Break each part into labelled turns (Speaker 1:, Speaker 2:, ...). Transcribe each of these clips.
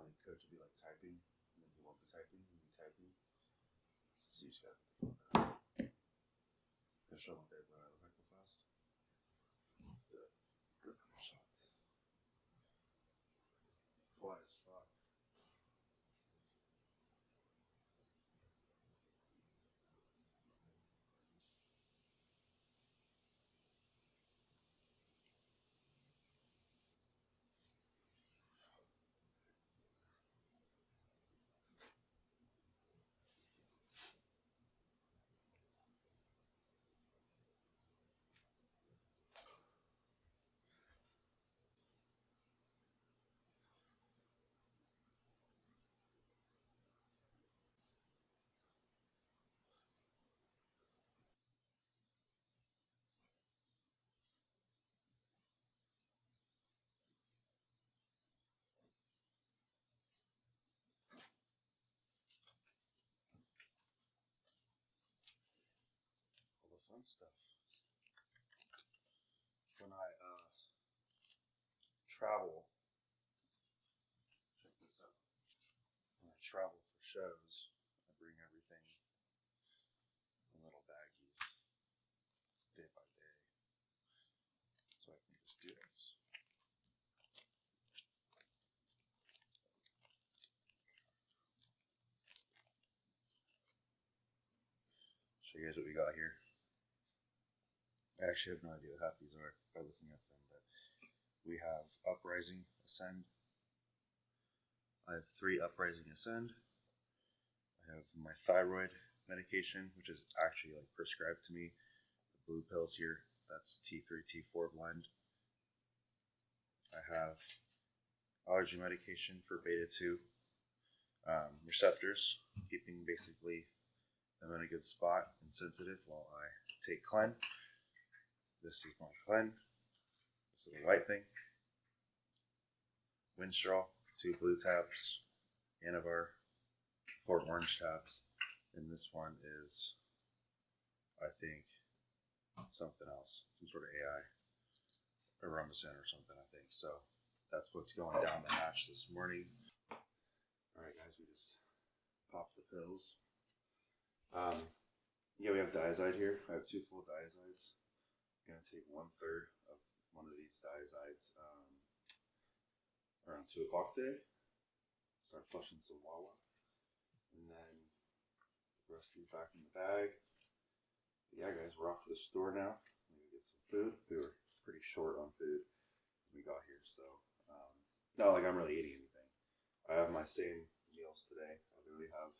Speaker 1: my coach will be like typing, and then he won't be typing, he'll be typing. So you just gotta put the phone down. Gonna show my babe what I look like real fast. Let's do it. Good shots. Fly as fuck. All the fun stuff. When I travel, check this out. When I travel for shows, I bring everything in little baggies, day by day, so I can just do this. Show you guys what we got here. I actually have no idea what half these are by looking at them, but we have Uprising Ascend. I have 3 Uprising Ascend. I have my thyroid medication, which is actually like prescribed to me. The blue pills here, that's T3, T4 blend. I have allergy medication for beta 2 receptors, keeping basically them in a good spot and sensitive while I take Clen. This is my Clen. This little white thing. Winstraw, 2 blue tabs. Anavar, 4 orange tabs. And this one is, I think, something else. Some sort of AI. Aromacin or something, I think. So that's what's going down the hatch this morning. Alright guys, we just popped the pills. Yeah, we have diazide here. I have 2 full diazides. I'm going to take 1/3 of one of these diazides around 2 o'clock today. Start flushing some Wawa. And then the rest of these back in the bag. But yeah guys, we're off to the store now. I'm going to get some food. We were pretty short on food when we got here, so not like I'm really eating anything. I have my same meals today. I literally have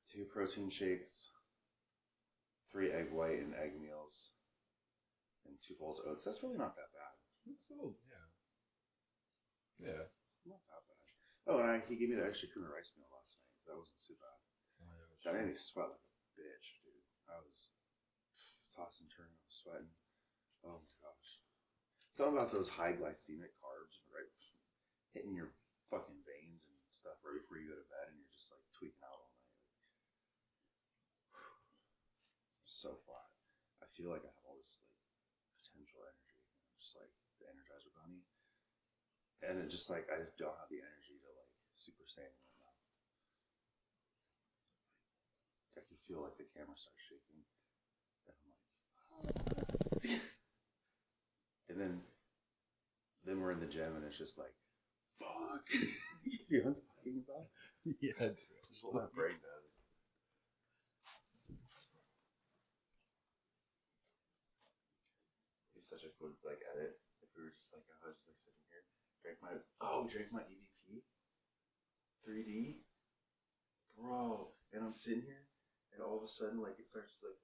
Speaker 1: 2 protein shakes, 3 egg white and egg meals, and 2 bowls of oats. That's really not that bad.
Speaker 2: It's so, yeah.
Speaker 1: Not that bad. Oh, and he gave me the extra cream of rice meal last night, so that wasn't too bad. That made me sweat like a bitch, dude. I was tossing, turning, I was sweating. Oh my gosh. Something about those high glycemic carbs, right? Hitting your fucking veins and stuff right before you go to bed, and you're just like tweaking out all night. So far, I feel like I have all this like potential energy. I'm just like the Energizer Bunny, and it just like I just don't have the energy to like Super Saiyan right now. I can feel like the camera starts shaking, and I'm like, and then we're in the gym, and it's just like, fuck. You know what I'm talking about?
Speaker 2: Yeah,
Speaker 1: just what my brain does. Such a good like edit if we were just like I was just like sitting here drank my EVP 3D bro, and I'm sitting here and all of a sudden like it starts like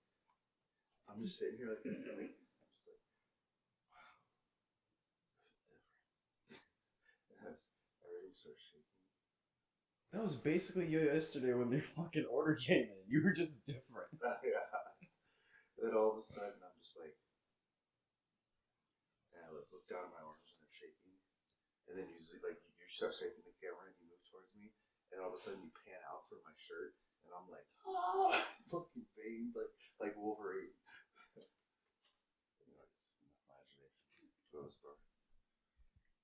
Speaker 1: I'm just sitting here like this and like I'm just like wow, different. Everything starts shaking.
Speaker 2: that was basically you yesterday when your fucking order came in. You were just different.
Speaker 1: Yeah. And then all of a sudden I'm just like, and I look down at my arms and they're shaking. And then usually, like, you start shaking the camera and you move towards me. And all of a sudden you pan out for my shirt. And I'm like, oh, fucking veins, like Wolverine. Anyways, enough imagination. Let's go to the store.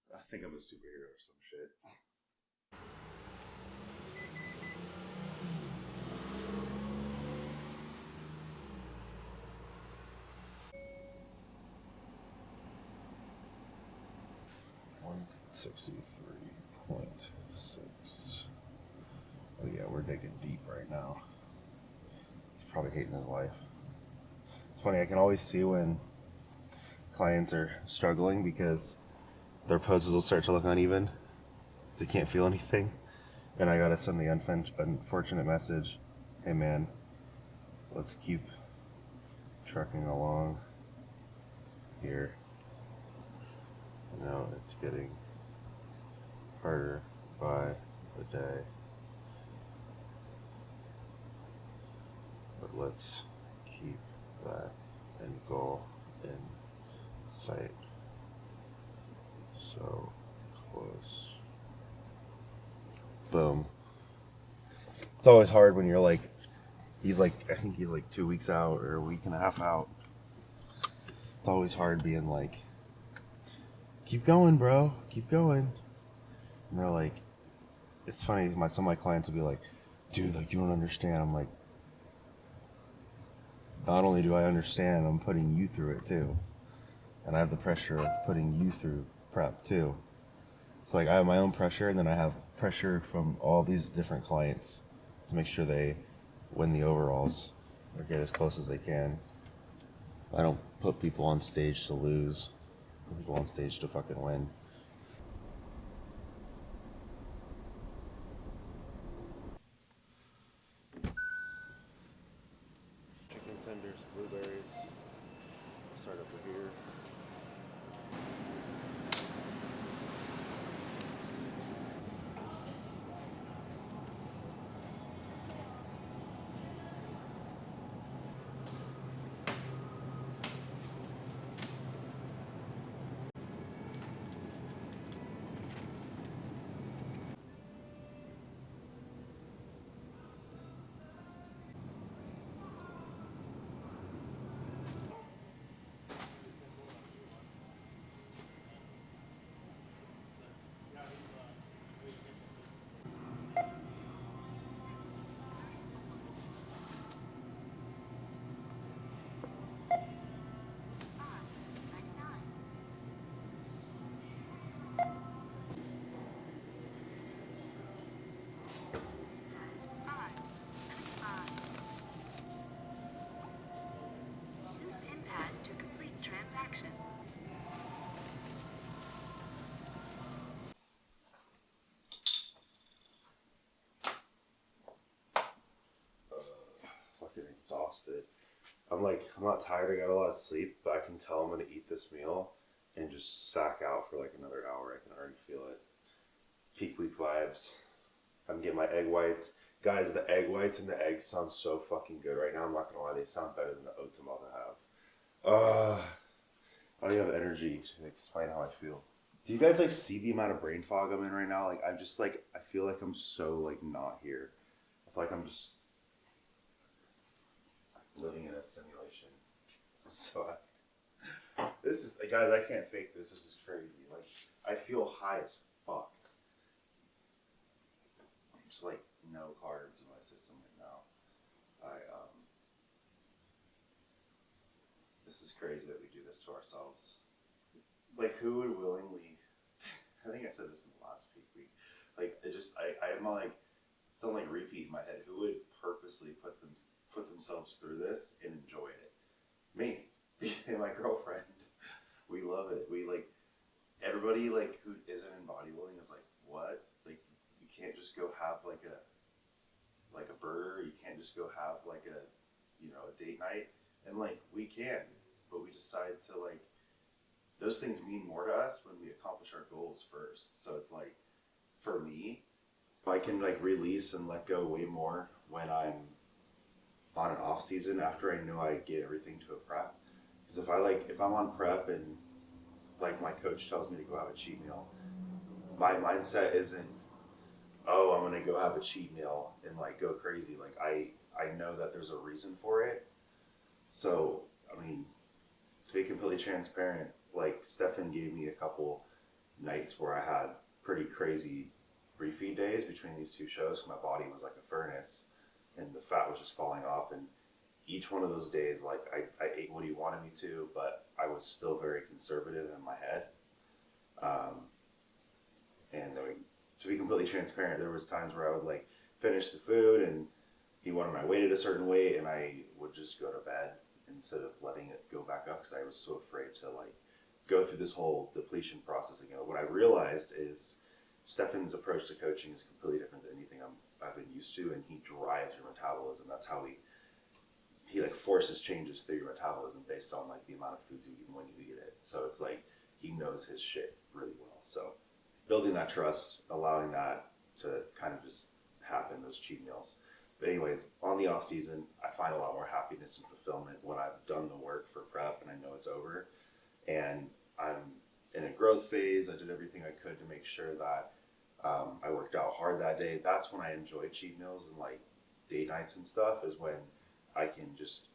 Speaker 1: I think I'm a superhero or some shit. $163.6. Oh yeah, we're digging deep right now. He's probably hating his life. It's funny, I can always see when clients are struggling because their poses will start to look uneven because they can't feel anything. And I gotta send the unfortunate message, hey man, let's keep trucking along here. Now it's getting harder by the day. But let's keep that end goal in sight. So close. Boom. It's always hard when you're like, I think he's like 2 weeks out or a week and a half out. It's always hard being like, keep going, bro, keep going. And they're like, it's funny, some of my clients will be like, dude, like, you don't understand. I'm like, not only do I understand, I'm putting you through it too. And I have the pressure of putting you through prep too. So like I have my own pressure, and then I have pressure from all these different clients to make sure they win the overalls or get as close as they can. I don't put people on stage to lose. I put people on stage to fucking win. Chicken tenders, blueberries. Start over here. Fucking exhausted. I'm not tired, I got a lot of sleep, but I can tell I'm gonna eat this meal and just sack out for like another hour. I can already feel it. Peak week vibes. I'm getting my egg whites. Guys, the egg whites and the eggs sound so fucking good right now. I'm not gonna lie, they sound better than the oats I'm about to have. I don't even have energy to explain how I feel. Do you guys like see the amount of brain fog I'm in right now? Like I'm just like, I feel like I'm so like not here. I feel like I'm just living in a simulation. So this is, guys, I can't fake this. This is crazy. Like I feel high as fuck. Just like no carbs in my system right now. This is crazy that we do this to ourselves. Like who would willingly? I think I said this in the last peak week. Like I'm like, it's on like repeat in my head. Who would purposely put themselves through this and enjoy it? Me and my girlfriend. We love it. We like everybody like who isn't in bodybuilding is like, what? Like you can't just go have like a burger. You can't just go have like a date night. And like we can, but we decide to like, those things mean more to us when we accomplish our goals first. So it's like, for me, if I can like release and let go way more when I'm on an off season after I know I get everything to a prep. Because if I'm on prep and like my coach tells me to go have a cheat meal, my mindset isn't, oh, I'm gonna go have a cheat meal and like go crazy. Like I know that there's a reason for it. So I mean, to be completely transparent, like Stefan gave me a couple
Speaker 3: nights where I had pretty crazy refeed days between these two shows. My body was like a furnace, and the fat was just falling off. And each one of those days, like I ate what he wanted me to, but I was still very conservative in my head. And to be completely transparent, there was times where I would like finish the food and he wanted my weight at a certain weight, and I would just go to bed instead of letting it go back up because I was so afraid to like go through this whole depletion process again. What I realized is Stefan's approach to coaching is completely different than anything I've been used to, and he drives your metabolism. That's how he like forces changes through your metabolism based on like the amount of foods you eat and when you eat it. So it's like he knows his shit really well. So building that trust, allowing that to kind of just happen, those cheat meals. But anyways, on the off season, I find a lot more happiness and fulfillment when I've done the work for prep and I know it's over. And I'm in a growth phase. I did everything I could to make sure that I worked out hard that day. That's when I enjoy cheat meals and like date nights and stuff, is when I can just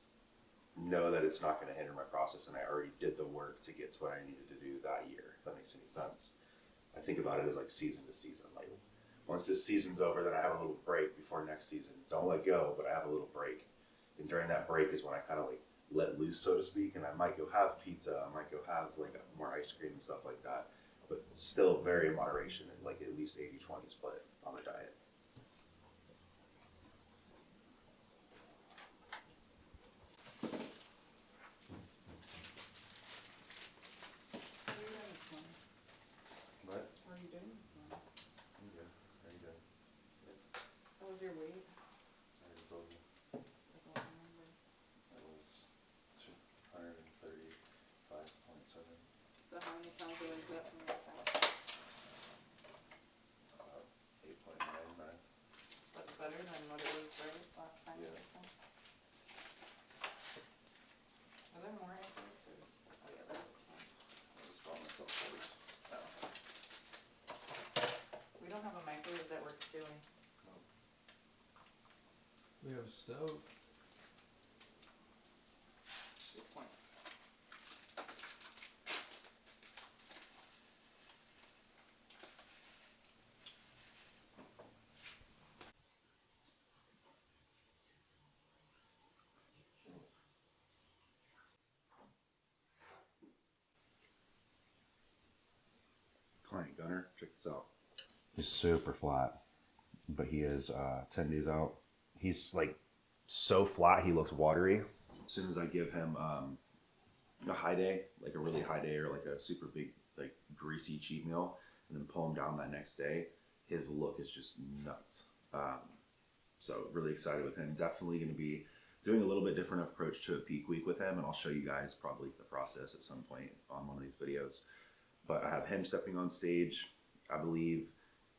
Speaker 3: know that it's not going to hinder my process and I already did the work to get to what I needed to do that year, if that makes any sense. I think about it as like season to season. Like once this season's over, then I have a little break before next season. Don't let go, but I have a little break. And during that break is when I kind of like let loose, so to speak, and I might go have pizza, I might go have like more ice cream and stuff like that, but still very in moderation and like at least 80-20 split on the diet. What?
Speaker 4: How are you doing this morning?
Speaker 3: I'm good. How are you doing?
Speaker 4: What was your weight?
Speaker 3: I already told you.
Speaker 4: I don't remember.
Speaker 3: It was 235.7.
Speaker 4: So how many pounds did I get from your fat?
Speaker 3: 8.99.
Speaker 4: That's better than what it was right last time.
Speaker 3: Yeah.
Speaker 4: Are there more acids or? Oh yeah, there's a ton.
Speaker 3: I was calling myself always.
Speaker 4: Oh. We don't have a microwave that works doing.
Speaker 2: We have a stove.
Speaker 4: Good point.
Speaker 3: Client Gunner, check this out. He's super flat, but he is 10 days out. He's like so flat, he looks watery. As soon as I give him a high day, like a really high day or like a super big, like greasy cheat meal, and then pull him down that next day, his look is just nuts. So really excited with him. Definitely going to be doing a little bit different approach to a peak week with him, and I'll show you guys probably the process at some point on one of these videos. But I have him stepping on stage, I believe,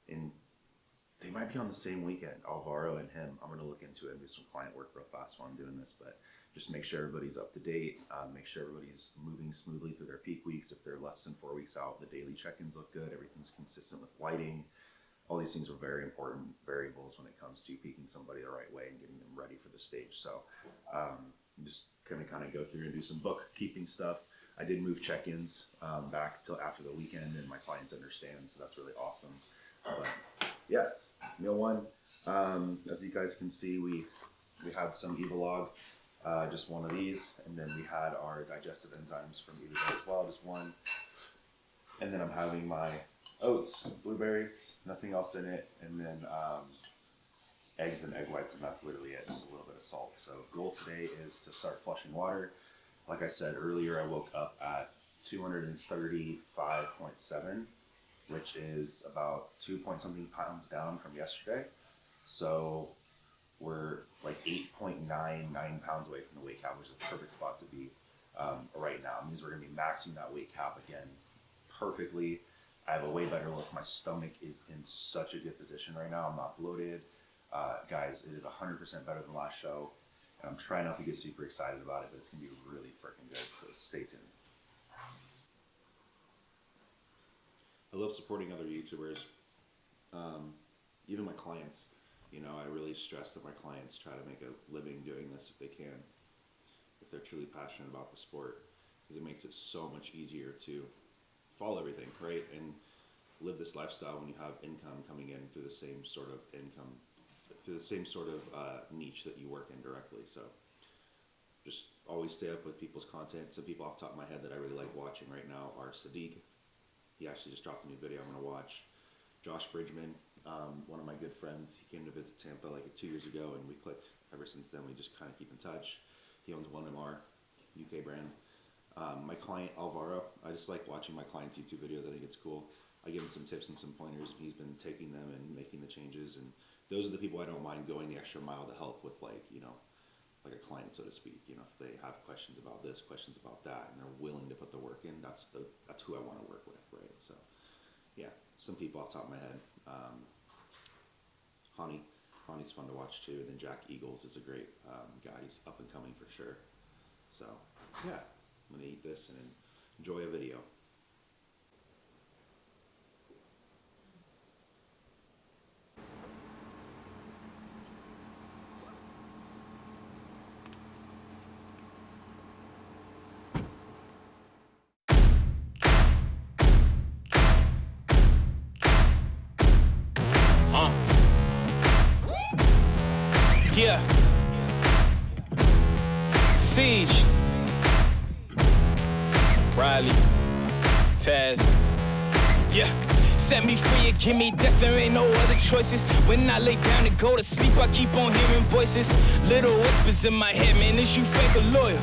Speaker 3: they might be on the same weekend, Alvaro and him. I'm going to look into it and do some client work real fast while I'm doing this, but just make sure everybody's up to date, make sure everybody's moving smoothly through their peak weeks. If they're less than 4 weeks out, the daily check-ins look good, everything's consistent with lighting. All these things are very important variables when it comes to peaking somebody the right way and getting them ready for the stage. So I'm just going to kind of go through and do some bookkeeping stuff. I did move check-ins back till after the weekend, and my clients understand, so that's really awesome. But yeah, meal one. As you guys can see, we had some Evolog, just one of these, and then we had our digestive enzymes from Evogen as well, just one. And then I'm having my oats, blueberries, nothing else in it, and then eggs and egg whites, and that's literally it, just a little bit of salt. So goal today is to start flushing water. Like I said earlier, I woke up at 235.7, which is about 2-point-something pounds down from yesterday. So we're like 8.99 pounds away from the weight cap, which is the perfect spot to be right now. It means we're going to be maxing that weight cap again perfectly. I have a way better look. My stomach is in such a good position right now. I'm not bloated. Guys, it is 100% better than last show. And I'm trying not to get super excited about it, but it's going to be really freaking good, so stay tuned. I love supporting other YouTubers, even my clients. You know, I really stress that my clients try to make a living doing this if they can, if they're truly passionate about the sport, because it makes it so much easier to follow everything, right? And live this lifestyle when you have income coming in through the same sort of income, through the same sort of niche that you work in directly. So just always stay up with people's content. Some people off the top of my head that I really like watching right now are Sadiq. He actually just dropped a new video I'm going to watch. Josh Bridgman, one of my good friends. He came to visit Tampa like 2 years ago, and we clicked ever since then. We just kind of keep in touch. He owns 1MR, UK brand. My client Alvaro, I just like watching my client's YouTube videos. I think it's cool. I give him some tips and some pointers, and he's been taking them and making the changes. And those are the people I don't mind going the extra mile to help with, like, you know, like a client, so to speak. You know, if they have questions about this, questions about that, and they're willing to put the work in, that's who I want to work with, right? So, yeah, some people off the top of my head. Honey's fun to watch too. And then Jack Eagles is a great guy. He's up and coming for sure. So, yeah, I'm gonna eat this and enjoy a video.
Speaker 5: Yeah. Siege. Riley. Taz. Yeah. Set me free and give me death, there ain't no other choices. When I lay down to go to sleep, I keep on hearing voices. Little whispers in my head, man, is you fake a lawyer?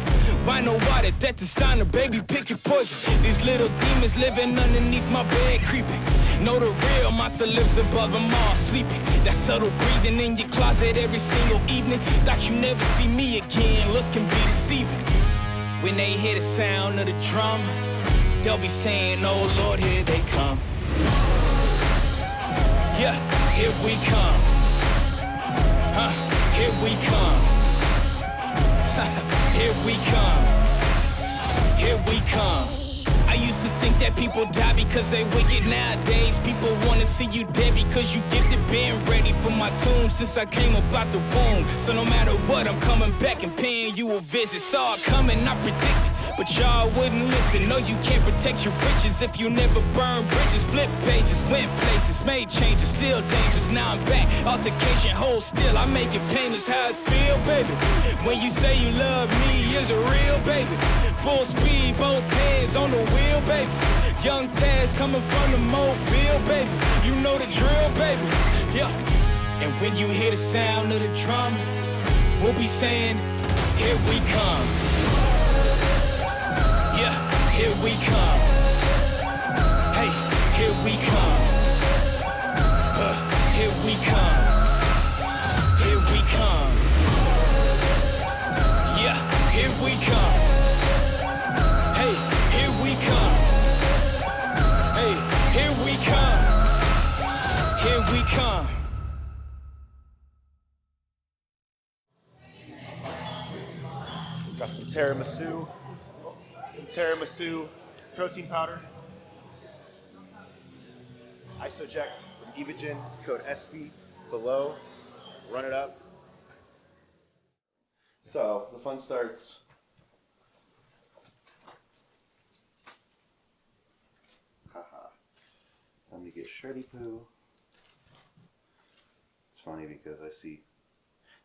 Speaker 5: Why no water, that designer, baby, pick your poison. These little demons living underneath my bed, creeping. Know the real monster lives above them all, sleeping. That subtle breathing in your closet every single evening. Thought you never see me again, looks can be deceiving. When they hear the sound of the drum, they'll be saying, oh Lord, here they come. Yeah, here we come. Here we come. Here we come. Here we come. I used to think that people die because they wicked. Nowadays people wanna see you dead because you gifted. Been ready for my tomb since I came up out the womb. So no matter what, I'm coming back and paying you a visit. Saw it coming, I predicted, but y'all wouldn't listen. No, you can't protect your riches if you never burn bridges. Flip pages, went places, made changes, still dangerous. Now I'm back, altercation, hold still. I make it painless how it feel, baby. When you say you love me, is it real, baby? Full speed, both hands on the wheel, baby. Young Taz coming from the Mobile, baby. You know the drill, baby. Yeah. And when you hear the sound of the drum, we'll be saying, here we come. Yeah, here we come. Hey, here we come. Here we come. Here we come. Yeah, here we come. Hey, here we come. Hey, here we come. Here we come.
Speaker 3: Got some tiramisu protein powder. Isoject from Evogen, code Espy below. Run it up. So the fun starts. Haha. Time to get shreddy poo. It's funny because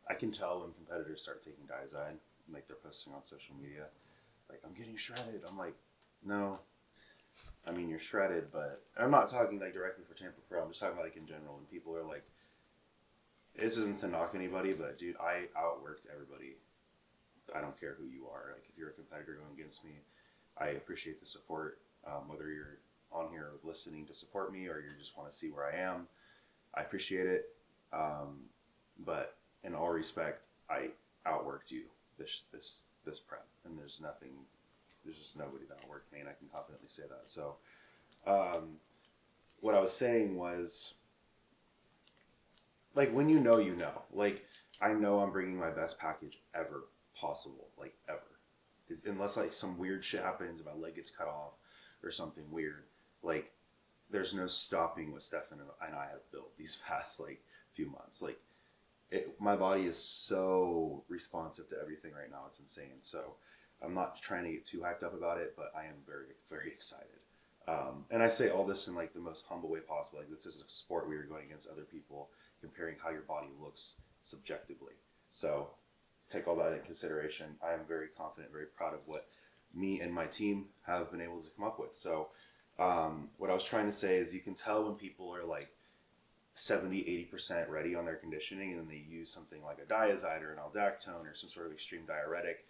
Speaker 3: I can tell when competitors start taking Diazide, like they're posting on social media, like, I'm getting shredded. I'm like, no. I mean, you're shredded, but I'm not talking like directly for Tampa Pro. I'm just talking like in general. And people are like, this isn't to knock anybody, but dude, I outworked everybody. I don't care who you are. Like, if you're a competitor going against me, I appreciate the support. Whether you're on here listening to support me or you just want to see where I am, I appreciate it. But in all respect, I outworked you this prep, and there's just nobody that outworked me, and I can confidently say that. So, what I was saying was, like, when you know, like, I know I'm bringing my best package ever possible, like, ever. Unless, like, some weird shit happens and my leg gets cut off or something weird, like, there's no stopping what Stefan and I have built these past, like, few months. Like, my body is so responsive to everything right now. It's insane. So I'm not trying to get too hyped up about it, but I am very, very excited. And I say all this in like the most humble way possible. Like this is a sport where you're going against other people, comparing how your body looks subjectively. So take all that into consideration. I am very confident, very proud of what me and my team have been able to come up with. So what I was trying to say is you can tell when people are like 70-80% ready on their conditioning, and then they use something like a diazide or an aldactone or some sort of extreme diuretic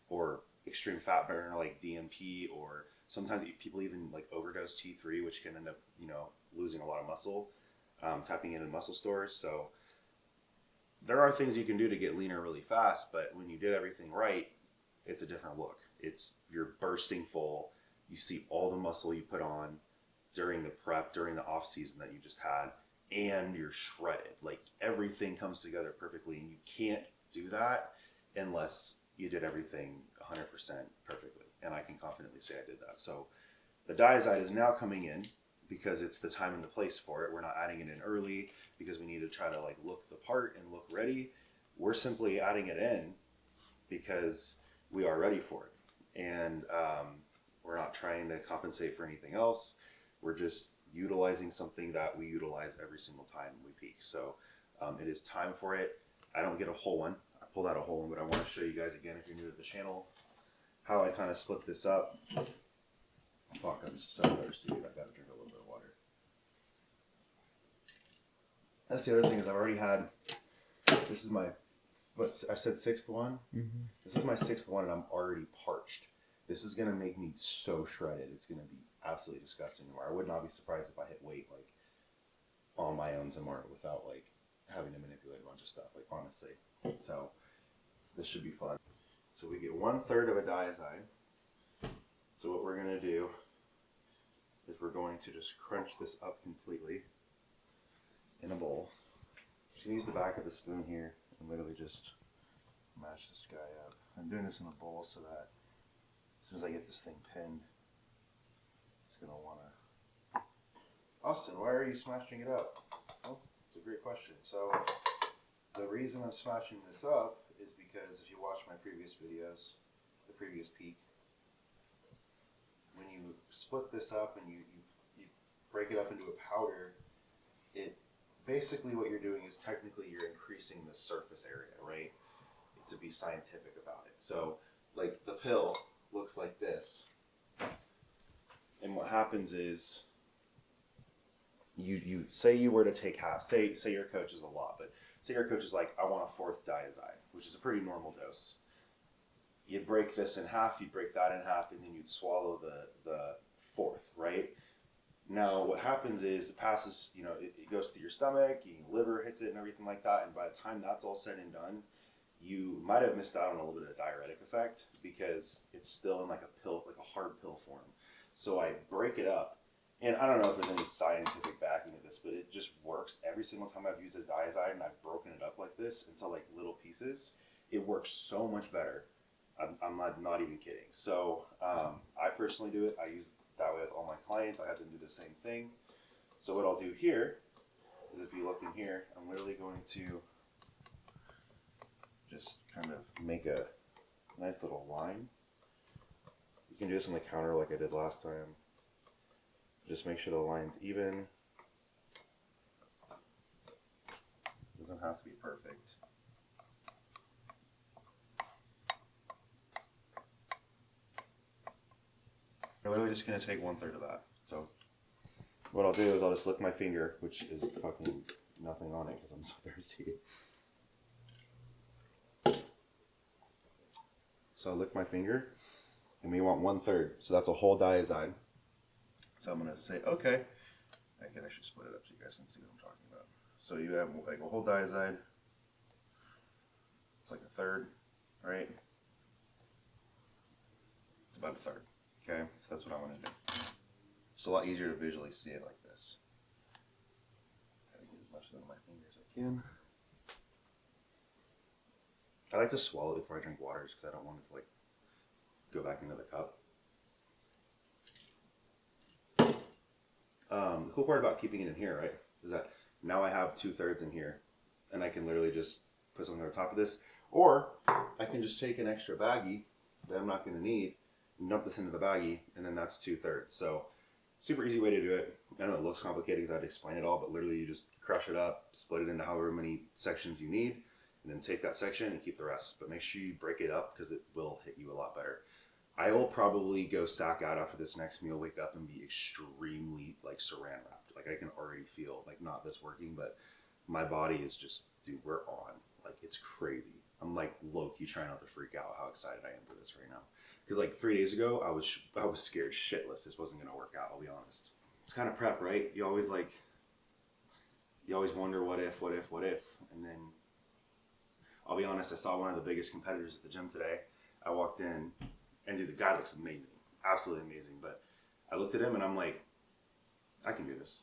Speaker 3: or extreme fat burner like DMP, or sometimes people even like overdose T3, which can end up, you know, losing a lot of muscle, tapping into muscle stores. So there are things you can do to get leaner really fast, but when you did everything right, it's a different look. You're bursting full. You see all the muscle you put on during the prep, during the off season that you just had, and you're shredded. Like everything comes together perfectly, and you can't do that unless you did everything 100% perfectly. And I can confidently say I did that. So the diazide is now coming in because it's the time and the place for it. We're not adding it in early because we need to try to like look the part and look ready. We're simply adding it in because we are ready for it. And we're not trying to compensate for anything else. We're just utilizing something that we utilize every single time we peak. So it is time for it. I don't get a whole one. I pulled out a whole one, but I want to show you guys again, if you're new to the channel, how I kind of split this up. Fuck, I'm so thirsty, dude. I gotta drink a little bit of water. That's the other thing is I've already had, this is my, what I said, sixth one? Mm-hmm. This is my sixth one, and I'm already parched. This is going to make me so shredded. It's going to be absolutely disgusting tomorrow. I would not be surprised if I hit weight like on my own tomorrow without like having to manipulate a bunch of stuff, like honestly. So this should be fun. So we get 1/3 of a diazide. So what we're going to do is we're going to just crunch this up completely in a bowl. You can use the back of the spoon here and literally just mash this guy up. I'm doing this in a bowl so that as soon as I get this thing pinned, it's going to want to... Austin, why are you smashing it up? Well, it's a great question. So the reason I'm smashing this up is because if you watch my previous videos, the previous peak, when you split this up and you break it up into a powder, it basically what you're doing is technically you're increasing the surface area, right? To be scientific about it. So like the pill looks like this, and what happens is you say you were to take half, say your coach is a lot, but say your coach is like, I want a 4th diazide, which is a pretty normal dose. You'd break this in half, you'd break that in half, and then you'd swallow the 4th, right? Now what happens is it passes, you know, it goes through your stomach, your liver hits it and everything like that, and by the time that's all said and done, you might have missed out on a little bit of the diuretic effect because it's still in like a pill, like a hard pill form. So I break it up, and I don't know if there's any scientific backing of this, but it just works. Every single time I've used a diazide and I've broken it up like this into like little pieces, it works so much better. I'm not even kidding. So I personally do it. I use it that way with all my clients. I have them do the same thing. So what I'll do here is, if you look in here, I'm literally going to just kind of make a nice little line. You can do this on the counter like I did last time. Just make sure the line's even. It doesn't have to be perfect. We're literally just going to take 1/3 of that. So what I'll do is I'll just lick my finger, which is fucking nothing on it because I'm so thirsty. So I'll lick my finger, and we want 1/3. So that's a whole diazide. So I'm going to say, okay. I can actually split it up so you guys can see what I'm talking about. So you have like a whole diazide. It's like 1/3, right? It's about 1/3. Okay, so that's what I want to do. It's a lot easier to visually see it like this. Gotta get as much of my finger as I can. I like to swallow it before I drink water just because I don't want it to like go back into the cup. The cool part about keeping it in here, right, is that now I have 2/3 in here, and I can literally just put something on top of this, or I can just take an extra baggie that I'm not going to need, and dump this into the baggie, and then that's 2/3. So Super easy way to do it. I know it looks complicated because I had to explain it all, but literally you just crush it up, split it into however many sections you need, and then take that section and keep the rest. But make sure you break it up because it will hit you a lot better. I will probably go sack out after this next meal, wake up and be extremely like saran wrapped. Like I can already feel like not this working, but my body is just, dude, we're on. Like it's crazy. I'm like low-key trying not to freak out how excited I am for this right now. Because like 3 days ago, I was scared shitless this wasn't gonna work out. I'll be honest. It's kind of prep, right? You always wonder what if, and then I'll be honest. I saw one of the biggest competitors at the gym today. I walked in, and dude, the guy looks amazing, absolutely amazing. But I looked at him and I'm like, I can do this.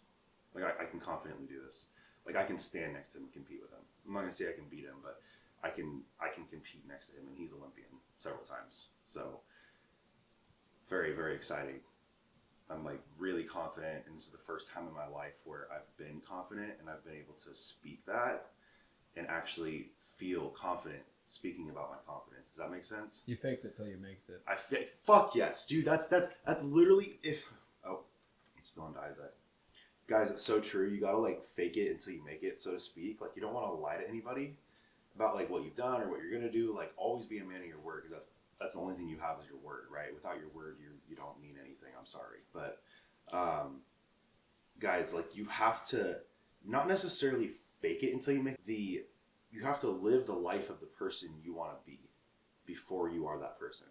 Speaker 3: Like I can confidently do this. Like I can stand next to him and compete with him. I'm not gonna say I can beat him, but I can compete next to him, and he's Olympian several times. So very, very exciting. I'm like really confident, and this is the first time in my life where I've been confident and I've been able to speak that and actually feel confident speaking about my confidence. Does that make sense?
Speaker 6: You faked it till you made it.
Speaker 3: Fuck yes, dude. That's literally it's going to Isaac. Guys, it's so true. You gotta like fake it until you make it, so to speak. Like you don't want to lie to anybody about like what you've done or what you're gonna do. Like always be a man of your word, because that's the only thing you have is your word, right? Without your word, you don't mean anything. I'm sorry, but guys, like you have to not necessarily fake it until you make the. You have to live the life of the person you want to be before you are that person.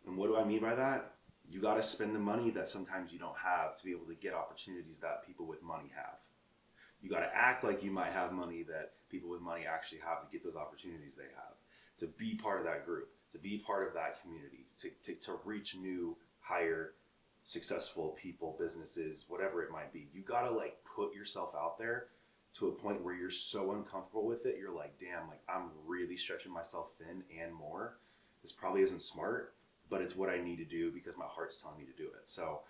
Speaker 3: And what do I mean by that? You got to spend the money that sometimes you don't have to be able to get opportunities that people with money have. You got to act like you might have money that people with money actually have to get those opportunities they have, to be part of that group, to be part of that community, to reach new, higher, successful people, businesses, whatever it might be. You got to like put yourself out there to a point where you're so uncomfortable with it. You're like, damn, like I'm really stretching myself thin and more. This probably isn't smart, but it's what I need to do because my heart's telling me to do it. So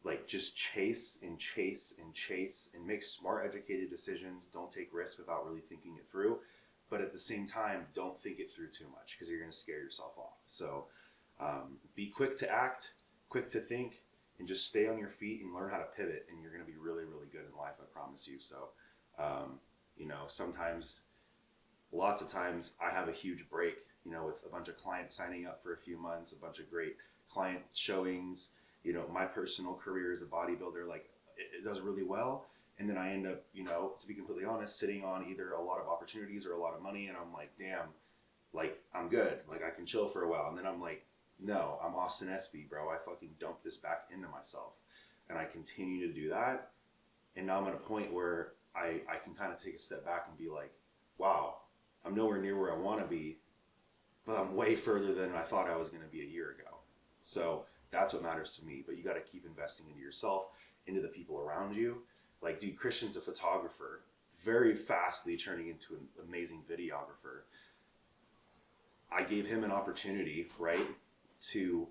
Speaker 3: like just chase and chase and chase and make smart, educated decisions. Don't take risks without really thinking it through. But at the same time, don't think it through too much because you're going to scare yourself off. So be quick to act, quick to think, and just stay on your feet and learn how to pivot. And you're going to be really, really good in life, I promise you. So, you know, sometimes, lots of times I have a huge break, you know, with a bunch of clients signing up for a few months, a bunch of great client showings. You know, my personal career as a bodybuilder, like it does really well. And then I end up, you know, to be completely honest, sitting on either a lot of opportunities or a lot of money. And I'm like, damn, like I'm good. Like I can chill for a while. And then I'm like, no, I'm Austin Espy, bro. I fucking dump this back into myself. And I continue to do that. And now I'm at a point where I can kind of take a step back and be like, wow, I'm nowhere near where I want to be, but I'm way further than I thought I was going to be a year ago. So that's what matters to me. But you got to keep investing into yourself, into the people around you. Like, dude, Christian's a photographer, very fastly turning into an amazing videographer. I gave him an opportunity, right, to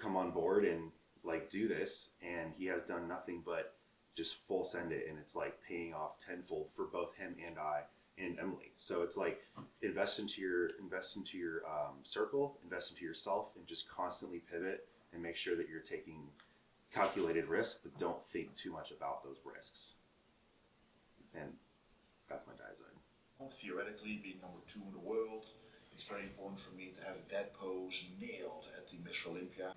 Speaker 3: come on board and like do this, and he has done nothing but just full send it, and it's like paying off tenfold for both him and I and Emily. So it's like invest into your circle, invest into yourself, and just constantly pivot and make sure that you're taking calculated risks, but don't think too much about those risks. And that's my diet zone.
Speaker 7: Theoretically, being number 2 in the world, it's very important for me to have that pose nailed at the Mr. Olympia.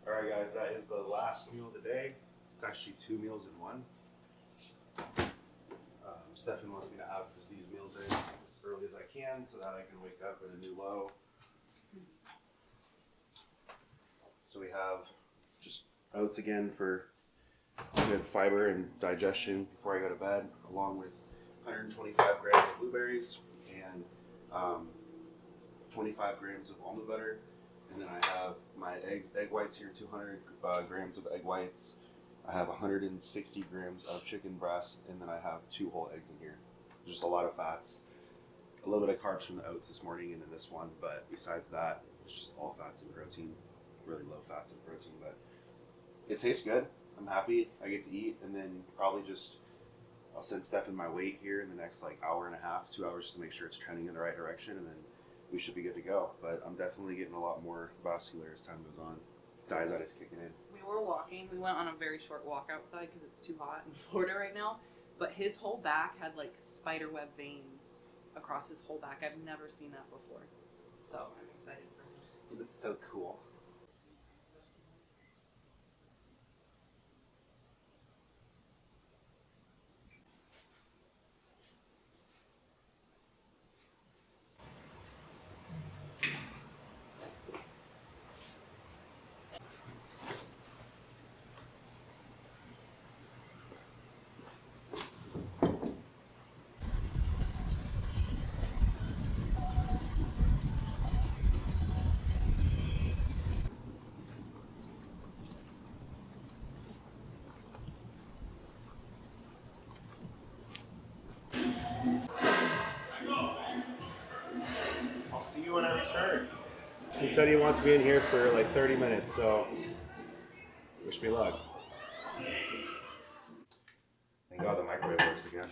Speaker 3: All right, guys, that is the last meal of the day. It's actually 2 meals in one. Stefan wants me to add these meals in as early as I can so that I can wake up at a new low. So we have just oats again for good fiber and digestion before I go to bed, along with 125 grams of blueberries and 25 grams of almond butter. And then I have my egg whites here, 200 grams of egg whites. I have 160 grams of chicken breast, and then I have 2 whole eggs in here. Just a lot of fats. A little bit of carbs from the oats this morning and then this one, but besides that, it's just all fats and protein. Really low fats and protein, but it tastes good. I'm happy I get to eat, and then probably just I'll send Stefan my weight here in the next like hour and a half, 2 hours, just to make sure it's trending in the right direction, and then we should be good to go. But I'm definitely getting a lot more vascular as time goes on. Diazide is kicking in.
Speaker 4: We were walking. We went on a very short walk outside because it's too hot in Florida right now. But his whole back had like spiderweb veins across his whole back. I've never seen that before. So I'm excited for him.
Speaker 3: It looks so cool. I'll see you when I return. He said he wants me in here for like 30 minutes, so wish me luck. Thank God the microwave works again.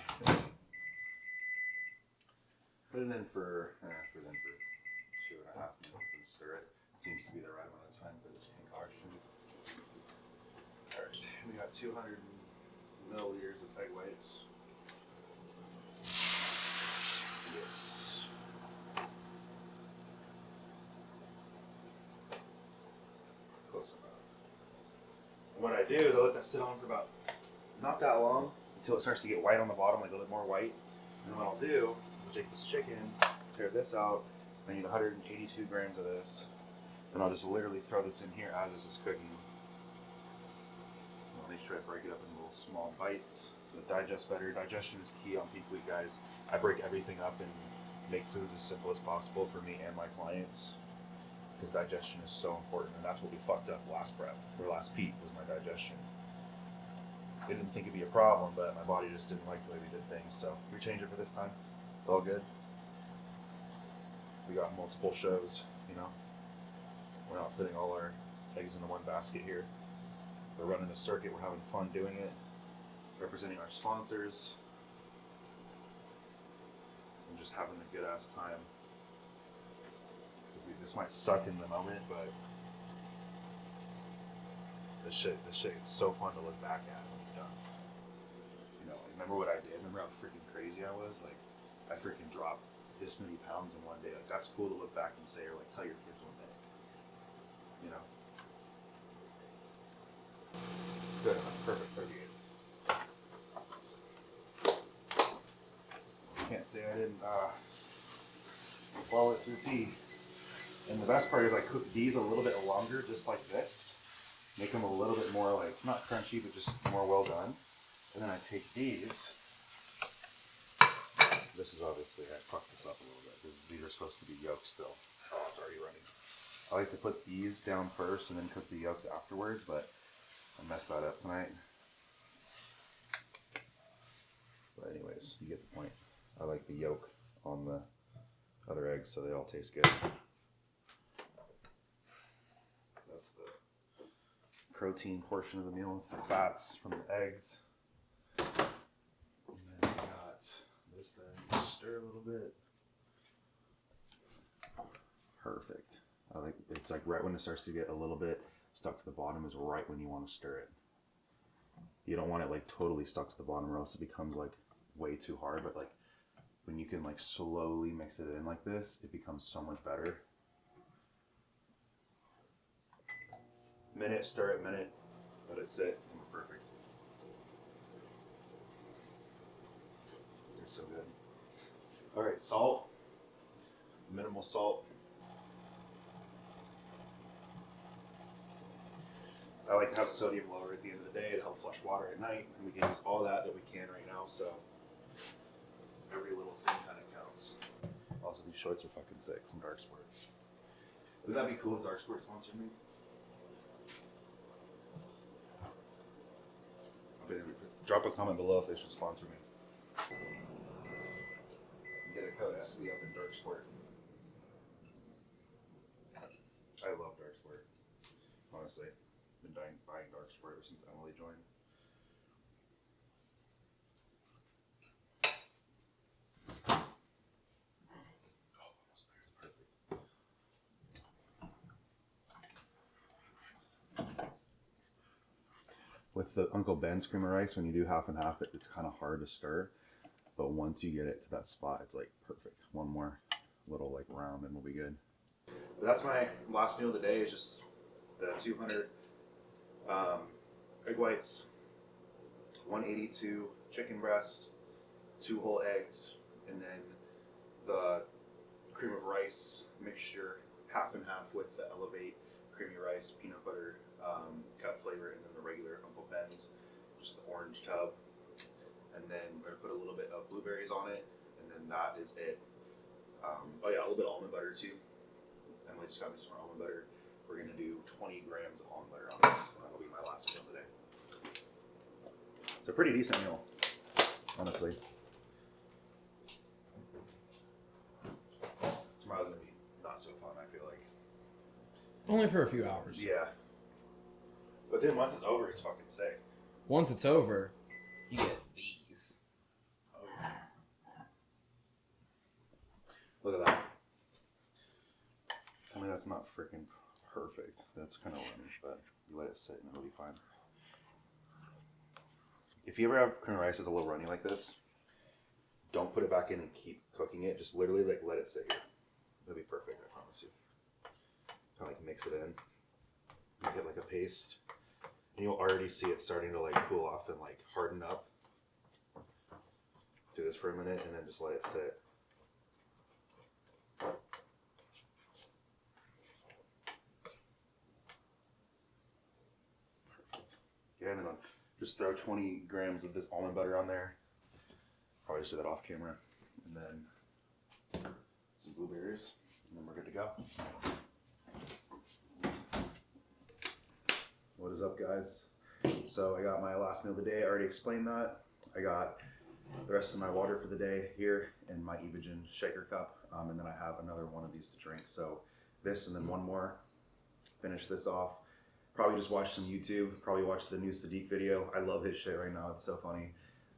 Speaker 3: Put it in for 2.5 minutes and stir it. Seems to be the right amount of time for this concoction. Alright, we got 200 milliliters of egg whites. Yes. Close enough. And what I do is I let that sit on for about not that long until it starts to get white on the bottom, like a little more white. And then what I'll do is I'll take this chicken, tear this out. I need 182 grams of this. And I'll just literally throw this in here as this is cooking. I'll make sure I break it up in little small bites so it digests better. Digestion is key on peak week, guys. I break everything up and make foods as simple as possible for me and my clients, because digestion is so important, and that's what we fucked up last prep, or last peak, was my digestion. I didn't think it'd be a problem, but my body just didn't like the way we did things, so we changed it for this time. It's all good. We got multiple shows, you know. We're not putting all our eggs into one basket here. We're running the circuit, we're having fun doing it, representing our sponsors, and just having a good ass time. This might suck in the moment, but this shit, it's so fun to look back at when you're done. You know, like, remember what I did? Remember how freaking crazy I was? Like, I freaking dropped this many pounds in one day. Like, that's cool to look back and say, or like tell your kids one day. You know? Good enough. Perfect. 38. Can't say I didn't follow it to the T. And the best part is I cook these a little bit longer, just like this. Make them a little bit more like, not crunchy, but just more well done. And then I take these. This is obviously, I fucked this up a little bit, because these are supposed to be yolks still. Oh, it's already running. I like to put these down first and then cook the yolks afterwards, but I messed that up tonight. But anyways, you get the point. I like the yolk on the other eggs so they all taste good. That's the protein portion of the meal, the fats from the eggs. And then we got this thing, stir a little bit. Perfect. I like, it's like right when it starts to get a little bit stuck to the bottom is right when you want to stir it. You don't want it like totally stuck to the bottom or else it becomes like way too hard, but like when you can like slowly mix it in like this, it becomes so much better. Minute, stir it, minute, let it sit, and we're perfect. It's so good. All right, salt, minimal salt. I like to have sodium lower at the end of the day to help flush water at night, and we can use all that we can right now, so every little thing kind of counts. Also, these shorts are fucking sick from Dark Sport. Would that be cool if Dark Sport sponsored me? Drop a comment below if they should sponsor me. Get a code Espy up in Dark Sport. I love Dark Sport, honestly. Been buying Dark Sport ever since Emily joined. with the Uncle Ben's cream of rice, when you do half and half, it's kind of hard to stir. But once you get it to that spot, it's like perfect. One more little like round and we'll be good. But that's my last meal of the day, is just the 200 egg whites, 182 chicken breast, 2 whole eggs, and then the cream of rice mixture, half and half with the Elev8 creamy rice, peanut butter cup flavor, and then the regular Uncle Ben's, just the orange tub. And then we're gonna put a little bit of blueberries on it, and then that is it. Oh yeah, a little bit of almond butter too. Emily just got me some more almond butter. We're gonna do 20 grams of almond butter on this, and that'll be my last meal today. It's a pretty decent meal, honestly. Tomorrow's gonna be not so fun, I feel like.
Speaker 6: Only for a few hours.
Speaker 3: Yeah. But then once it's over, it's fucking sick.
Speaker 6: Once it's over, you get these.
Speaker 3: Oh, yeah. Look at that. Tell me that's not freaking perfect. That's kind of runny, but you let it sit and it'll be fine. If you ever have cream of rice that's a little runny like this, don't put it back in and keep cooking it. Just literally like let it sit here. It'll be perfect, I promise you. Kind of like mix it in. Make it like a paste. And you'll already see it starting to like cool off and like harden up. Do this for a minute and then just let it sit. Yeah, and then I'll just throw 20 grams of this almond butter on there. Probably just do that off camera. And then some blueberries. And then we're good to go. What is up, guys? So I got my last meal of the day. I already explained that. I got the rest of my water for the day here in my Evogen shaker cup. And then I have another one of these to drink. So this and then one more. Finish this off. Probably just watch some YouTube. Probably watch the new Sadiq video. I love his shit right now. It's so funny.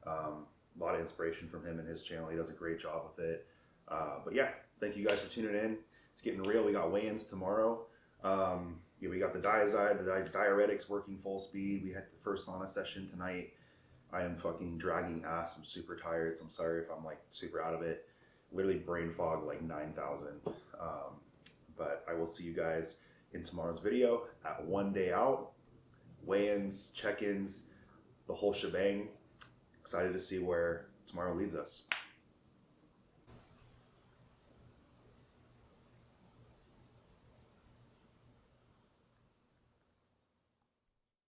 Speaker 3: A lot of inspiration from him and his channel. He does a great job with it. But yeah, thank you guys for tuning in. It's getting real. We got weigh-ins tomorrow. Yeah, we got the Diazide, the Diuretics working full speed. We had the first sauna session tonight. I am fucking dragging ass. I'm super tired, so I'm sorry if I'm like super out of it. Literally brain fog like 9,000. But I will see you guys in tomorrow's video at 1 day out. Weigh-ins, check-ins, the whole shebang. Excited to see where tomorrow leads us.